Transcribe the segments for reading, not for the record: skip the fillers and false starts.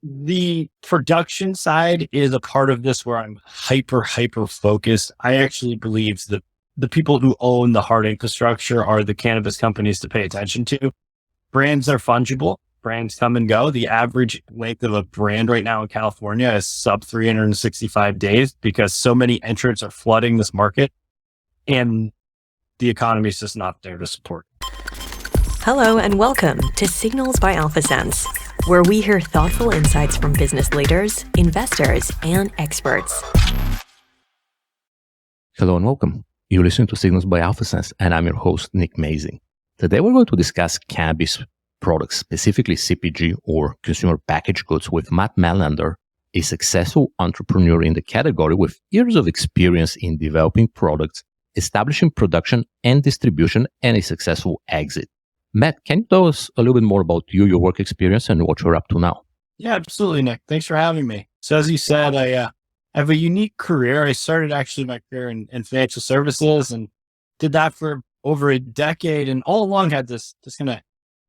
The production side is a part of this where I'm hyper focused. I actually believe that the people who own the hard infrastructure are the cannabis companies to pay attention to. Brands are fungible. Brands come and go. The average length of a brand right now in California is sub 365 days because so many entrants are flooding this market and the economy is just not there to support. Hello and welcome to Signals by AlphaSense, where we hear thoughtful insights from business leaders, investors, and experts. Hello and welcome. You listen to Signals by AlphaSense, and I'm your host, Nick Mazing. Today we're going to discuss cannabis products, specifically CPG or consumer packaged goods, with Matt Melander, a successful entrepreneur in the category with years of experience in developing products, establishing production and distribution, and a successful exit. Matt, can you tell us a little bit more about you, your work experience, and what you're up to now? Yeah, absolutely, Nick. Thanks for having me. So as you said, I have a unique career. I started actually my career in financial services and did that for over a decade. And all along had this kind of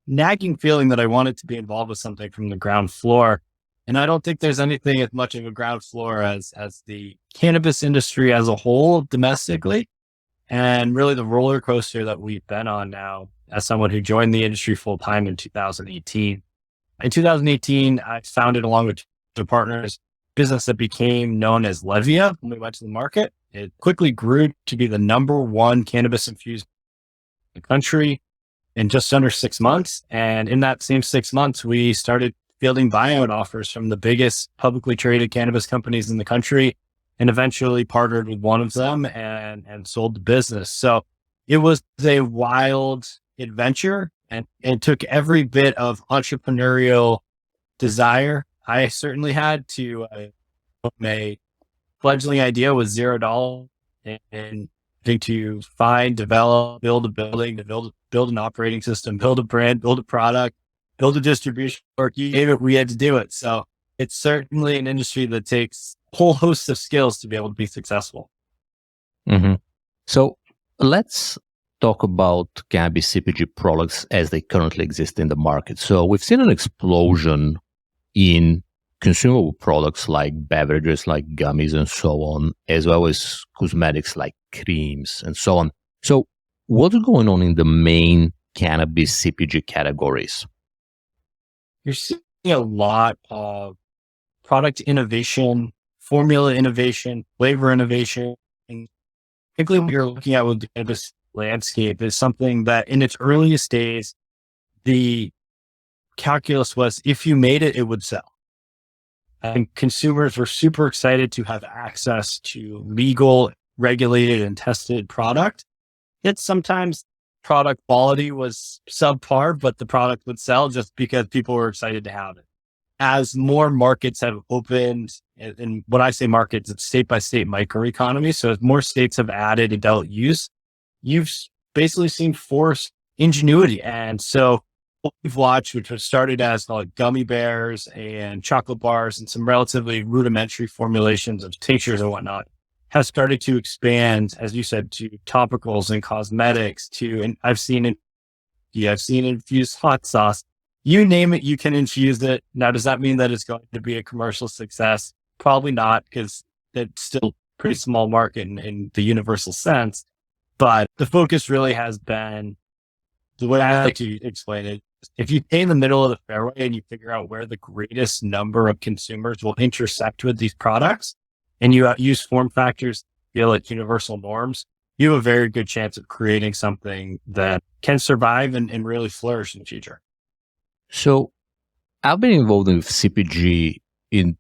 nagging feeling that I wanted to be involved with something from the ground floor. And I don't think there's anything as much of a ground floor as the cannabis industry as a whole domestically. And really the roller coaster that we've been on now as someone who joined the industry full time in 2018. In 2018, I founded along with two partners business that became known as LEVIA when we went to the market. It quickly grew to be the number one cannabis-infused in the country in just under 6 months. And in that same 6 months, we started fielding buyout offers from the biggest publicly traded cannabis companies in the country, and eventually partnered with one of them and sold the business. So it was a wild adventure and took every bit of entrepreneurial desire I certainly had to a fledgling idea with $0 and to find, develop, build a building, to build an operating system, build a brand, build a product, build a distribution network. You name it, we had to do it. So it's certainly an industry that takes a whole host of skills to be able to be successful. Mm-hmm. So let's talk about cannabis CPG products as they currently exist in the market. So we've seen an explosion in consumable products like beverages, like gummies and so on, as well as cosmetics like creams and so on. So what's going on in the main cannabis CPG categories? You're seeing a lot of product innovation, formula innovation, flavor innovation, and particularly what you're looking at with the cannabis landscape is something that in its earliest days, the calculus was if you made it, it would sell. And consumers were super excited to have access to legal, regulated, and tested product. Yet sometimes product quality was subpar, but the product would sell just because people were excited to have it. As more markets have opened, and when I say markets, it's state by state microeconomy. So as more states have added adult use, you've basically seen forced ingenuity. And so what we've watched, which was started as like gummy bears and chocolate bars and some relatively rudimentary formulations of tinctures and whatnot, has started to expand, as you said, to topicals and cosmetics and I've seen infused hot sauce. You name it, you can infuse it. Now, does that mean that it's going to be a commercial success? Probably not, because that's still a pretty small market in the universal sense. But the focus really has been, the way I like to explain it, if you stay in the middle of the fairway and you figure out where the greatest number of consumers will intersect with these products, and you use form factors, feel like universal norms, you have a very good chance of creating something that can survive and really flourish in the future. So I've been involved in CPG in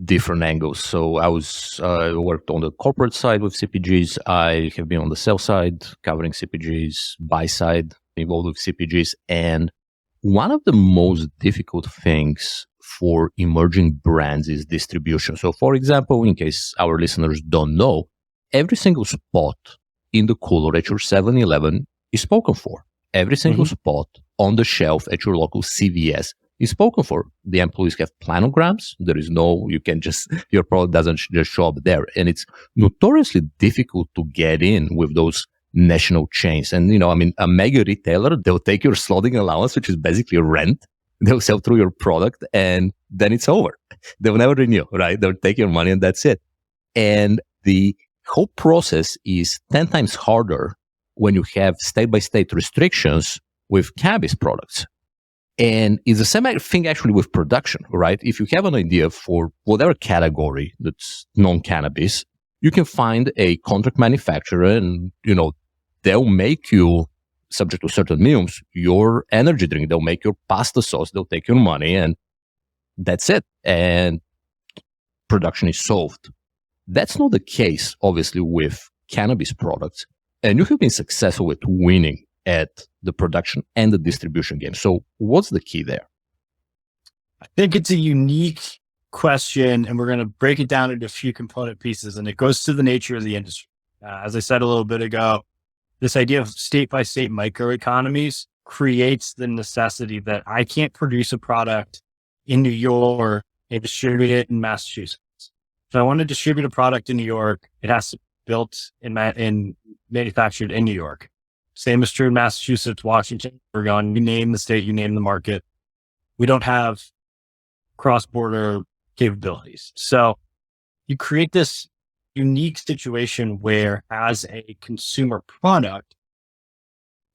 different angles. So I worked on the corporate side with CPGs. I have been on the sell side covering CPGs, buy side involved with CPGs. And one of the most difficult things for emerging brands is distribution. So for example, in case our listeners don't know, every single spot in the cooler at your 7-Eleven is spoken for. Every single spot on the shelf at your local CVS is spoken for. The employees have planograms. There is your product doesn't just show up there. And it's notoriously difficult to get in with those national chains. And, a mega retailer, they'll take your slotting allowance, which is basically rent. They'll sell through your product. And then it's over. They'll never renew, right? They'll take your money and that's it. And the whole process is 10 times harder when you have state-by-state restrictions with cannabis products. And it's the same thing actually with production, right? If you have an idea for whatever category that's non-cannabis, you can find a contract manufacturer and, they'll make you, subject to certain minimums, your energy drink. They'll make your pasta sauce. They'll take your money and that's it. And production is solved. That's not the case, obviously, with cannabis products. And you have been successful with winning at the production and the distribution game. So what's the key there? I think it's a unique question, and we're going to break it down into a few component pieces, and it goes to the nature of the industry. As I said a little bit ago, this idea of state-by-state microeconomies creates the necessity that I can't produce a product in New York and distribute it in Massachusetts. If I want to distribute a product in New York, it has to be built and manufactured in New York. Same is true in Massachusetts, Washington, Oregon. You name the state, you name the market. We don't have cross-border capabilities. So you create this unique situation where, as a consumer product,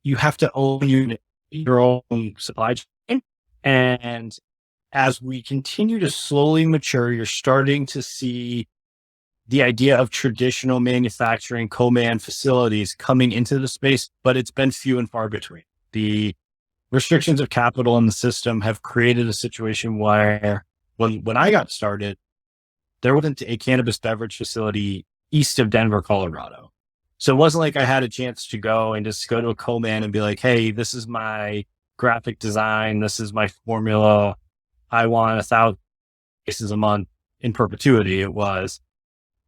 you have to own your own supply chain. And as we continue to slowly mature, you're starting to see the idea of traditional manufacturing co-man facilities coming into the space, but it's been few and far between. The restrictions of capital in the system have created a situation where when I got started, there wasn't a cannabis beverage facility east of Denver, Colorado. So it wasn't like I had a chance to go and just go to a co-man and be like, hey, this is my graphic design. This is my formula. I want 1,000 cases a month in perpetuity. It was,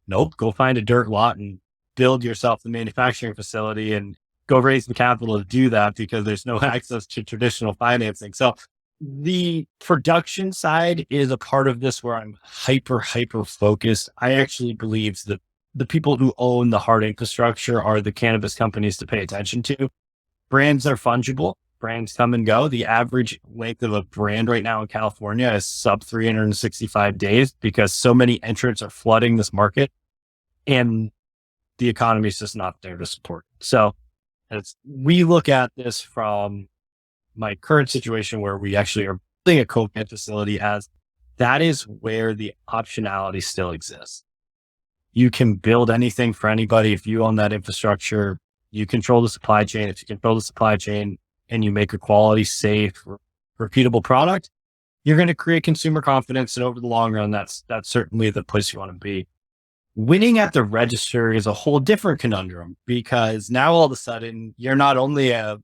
nope, go find a dirt lot and build yourself the manufacturing facility and go raise the capital to do that, because there's no access to traditional financing. So the production side is a part of this where I'm hyper focused. I actually believe that the people who own the hard infrastructure are the cannabis companies to pay attention to. Brands are fungible. Brands come and go. The average length of a brand right now in California is sub 365 days because so many entrants are flooding this market and the economy is just not there to support it. So we look at this from my current situation where we actually are building a co-man facility, as that is where the optionality still exists. You can build anything for anybody. If you own that infrastructure, you control the supply chain. If you control the supply chain and you make a quality, safe, repeatable product, you're going to create consumer confidence. And over the long run, that's certainly the place you want to be. Winning at the register is a whole different conundrum, because now all of a sudden you're not only a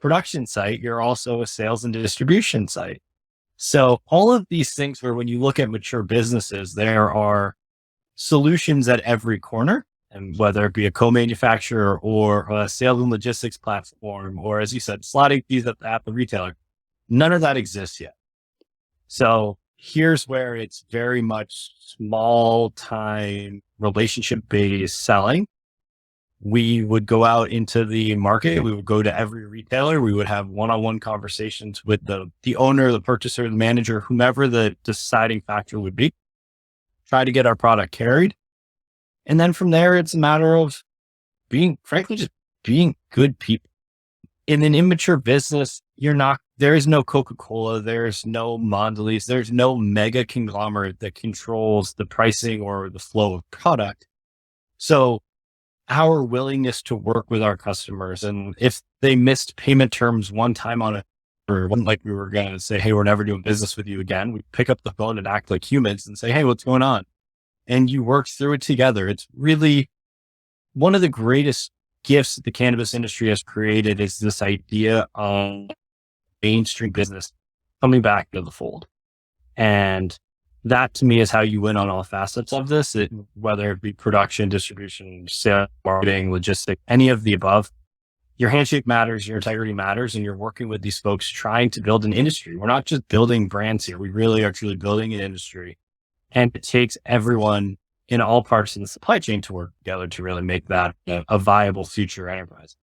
production site, you're also a sales and distribution site. So all of these things where when you look at mature businesses, there are solutions at every corner, and whether it be a co-manufacturer or a sales and logistics platform, or as you said, slotting fees at the retailer, none of that exists yet. So here's where it's very much small time relationship based selling. We would go out into the market. We would go to every retailer. We would have one-on-one conversations with the owner, the purchaser, the manager, whomever the deciding factor would be, try to get our product carried. And then from there, it's a matter of just being good people. In an immature business, there is no Coca-Cola, there's no Mondelez, there's no mega conglomerate that controls the pricing or the flow of product. So our willingness to work with our customers, and if they missed payment terms one time on it, or wasn't like we were going to say, hey, we're never doing business with you again, we pick up the phone and act like humans and say, hey, what's going on? And you work through it together. It's really one of the greatest gifts that the cannabis industry has created, is this idea of mainstream business coming back to the fold. And that to me is how you win on all facets of this, whether it be production, distribution, sales, marketing, logistics, any of the above. Your handshake matters, your integrity matters, and you're working with these folks trying to build an industry. We're not just building brands here. We really are truly building an industry. And it takes everyone in all parts of the supply chain to work together to really make that a viable future enterprise.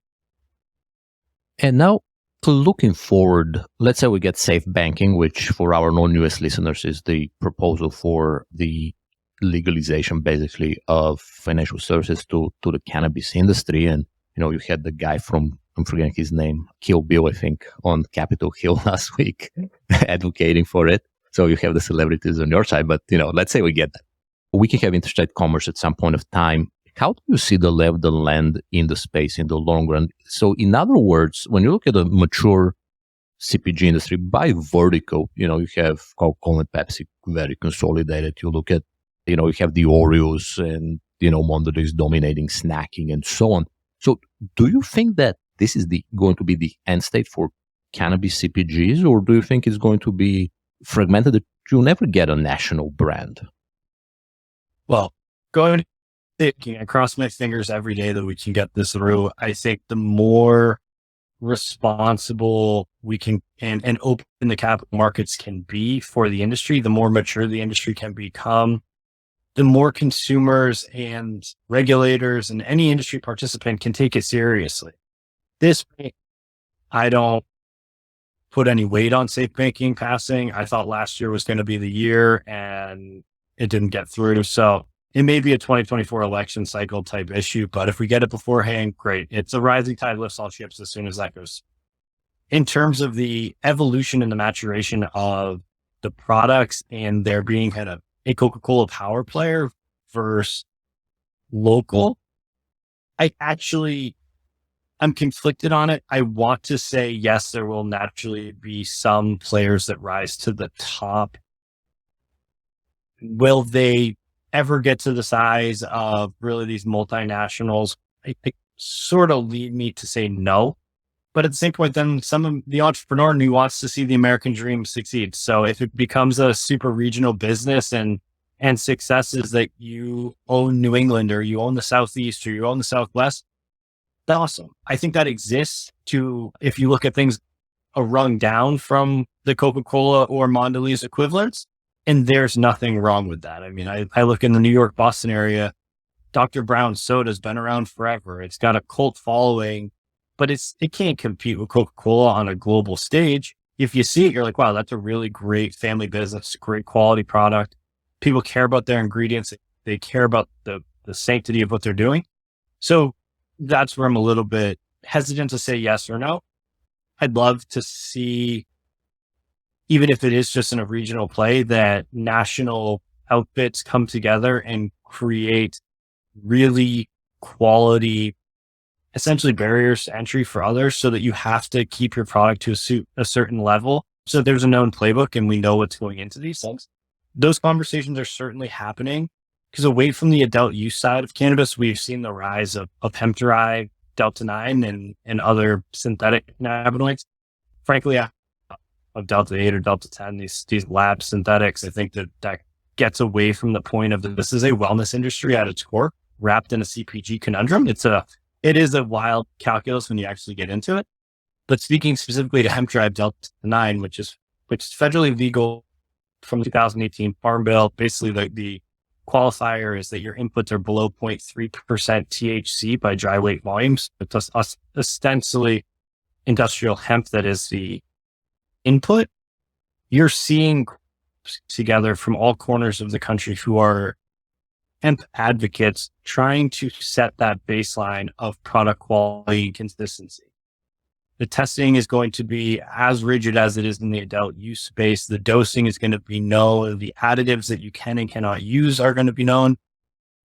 And now So looking forward, let's say we get safe banking, which for our non-US listeners is the proposal for the legalization, basically, of financial services to the cannabis industry. And, you had the guy from, I'm forgetting his name, Kill Bill, I think, on Capitol Hill last week advocating for it. So you have the celebrities on your side, but, let's say we get that. We can have interstate commerce at some point of time. How do you see the lay of the land in the space in the long run? So in other words, when you look at a mature CPG industry by vertical, you have Coca-Cola and Pepsi very consolidated. You look at, you have the Oreos and, Mondelez dominating snacking and so on. So do you think that this is going to be the end state for cannabis CPGs, or do you think it's going to be fragmented that you'll never get a national brand? Well, I cross my fingers every day that we can get this through. I think the more responsible we can and open the capital markets can be for the industry, the more mature the industry can become, the more consumers and regulators and any industry participant can take it seriously. I don't put any weight on safe banking passing. I thought last year was going to be the year and it didn't get through. So it may be a 2024 election cycle type issue, but if we get it beforehand, great. It's a rising tide lifts all ships as soon as that goes. In terms of the evolution and the maturation of the products and there being kind of a Coca-Cola power player versus local, I'm conflicted on it. I want to say, yes, there will naturally be some players that rise to the top. Will they ever get to the size of really these multinationals? I think sort of lead me to say no. But at the same point, then some of the entrepreneur who wants to see the American dream succeed. So if it becomes a super regional business and success is that you own New England or you own the Southeast or you own the Southwest, that's awesome. I think that exists if you look at things a rung down from the Coca-Cola or Mondelez equivalents, and there's nothing wrong with that. I mean, I look in the New York, Boston area, Dr. Brown's soda's been around forever. It's got a cult following, but it can't compete with Coca-Cola on a global stage. If you see it, you're like, wow, that's a really great family business, great quality product. People care about their ingredients. They care about the sanctity of what they're doing. So that's where I'm a little bit hesitant to say yes or no. I'd love to see, even if it is just in a regional play, that national outfits come together and create really quality, essentially barriers to entry for others so that you have to keep your product to a certain level. So there's a known playbook and we know what's going into these things. Those conversations are certainly happening because away from the adult use side of cannabis, we've seen the rise of hemp-derived Delta-9 and other synthetic cannabinoids. Frankly, of Delta-8 or Delta-10, these lab synthetics, I think that gets away from the point of this is a wellness industry at its core, wrapped in a CPG conundrum. It is a wild calculus when you actually get into it. But speaking specifically to hemp-derived Delta-9, which is federally legal from 2018 Farm Bill, basically the qualifier is that your inputs are below 0.3% THC by dry weight volumes. It's ostensibly industrial hemp that is the input. You're seeing together from all corners of the country who are hemp advocates trying to set that baseline of product quality and consistency. The testing is going to be as rigid as it is in the adult use space. The dosing is going to be known. The additives that you can and cannot use are going to be known.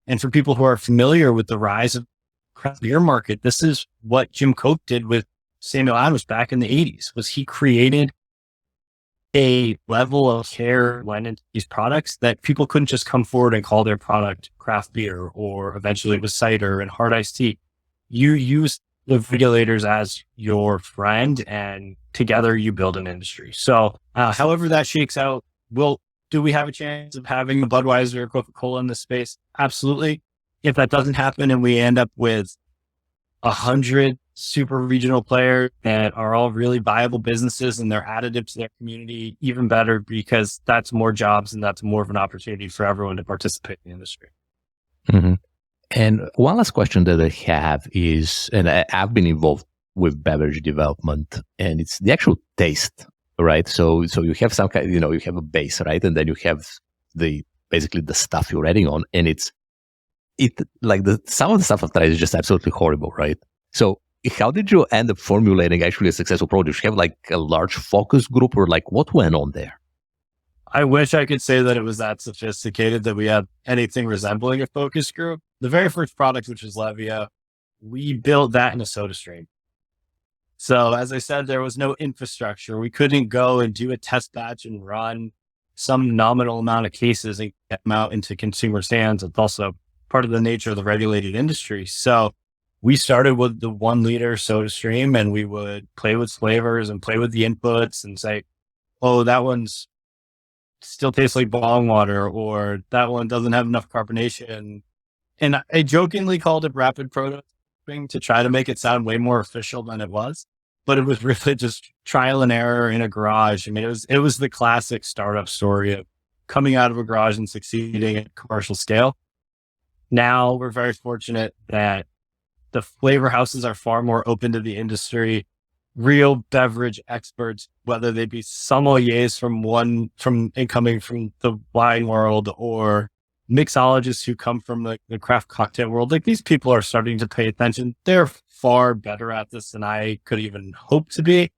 And for people who are familiar with the rise of craft beer market, this is what Jim Koch did with Samuel Adams back in the 80s, was he created a level of care went into these products that people couldn't just come forward and call their product craft beer, or eventually it was cider and hard iced tea. You use the regulators as your friend, and together you build an industry. So however that shakes out, do we have a chance of having a Budweiser or Coca-Cola in this space? Absolutely. If that doesn't happen and we end up with 100 super regional players that are all really viable businesses and they're additive to their community, even better, because that's more jobs and that's more of an opportunity for everyone to participate in the industry. Mm-hmm. And one last question that I have is, and I've been involved with beverage development, and it's the actual taste, right? So you have some kind, you have a base, right? And then you have basically the stuff you're adding on, and some of the stuff I've tried is just absolutely horrible, right? So how did you end up formulating actually a successful product? You have like a large focus group, or like what went on there? I wish I could say that it was that sophisticated that we had anything resembling a focus group. The very first product, which was LEVIA, we built that in a SodaStream. So as I said, there was no infrastructure. We couldn't go and do a test batch and run some nominal amount of cases and get them out into consumers' hands. It's also part of the nature of the regulated industry. So we started with the 1 liter SodaStream, and we would play with flavors and play with the inputs and say, oh, that one's still tastes like bong water, or that one doesn't have enough carbonation. And I jokingly called it rapid prototyping to try to make it sound way more official than it was. But it was really just trial and error in a garage. I mean, it was the classic startup story of coming out of a garage and succeeding at commercial scale. Now we're very fortunate that the flavor houses are far more open to the industry. Real beverage experts, whether they be sommeliers coming from the wine world, or mixologists who come from the craft cocktail world, like these people are starting to pay attention. They're far better at this than I could even hope to be.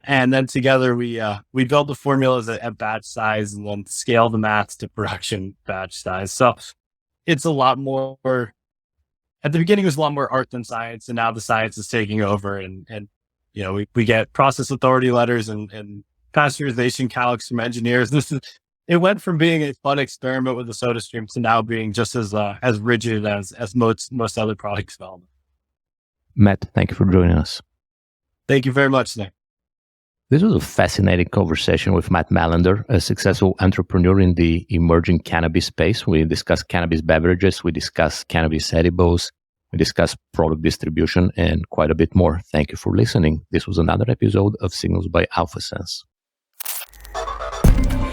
And then together we build the formulas at batch size and then scale the mats to production batch size. So it's a lot more, at the beginning it was a lot more art than science, and now the science is taking over, and we get process authority letters and pasteurization calcs from engineers. It went from being a fun experiment with the SodaStream to now being just as rigid as most other product development. Matt, thank you for joining us. Thank you very much, Nick. This was a fascinating conversation with Matt Melander, a successful entrepreneur in the emerging cannabis space. We discussed cannabis beverages, we discussed cannabis edibles, we discussed product distribution, and quite a bit more. Thank you for listening. This was another episode of Signals by AlphaSense.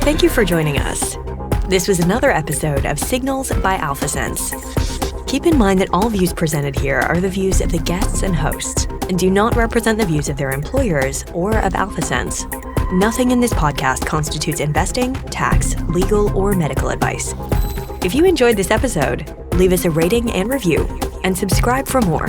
Thank you for joining us. This was another episode of Signals by AlphaSense. Keep in mind that all views presented here are the views of the guests and hosts and do not represent the views of their employers or of AlphaSense. Nothing in this podcast constitutes investing, tax, legal, or medical advice. If you enjoyed this episode, leave us a rating and review and subscribe for more.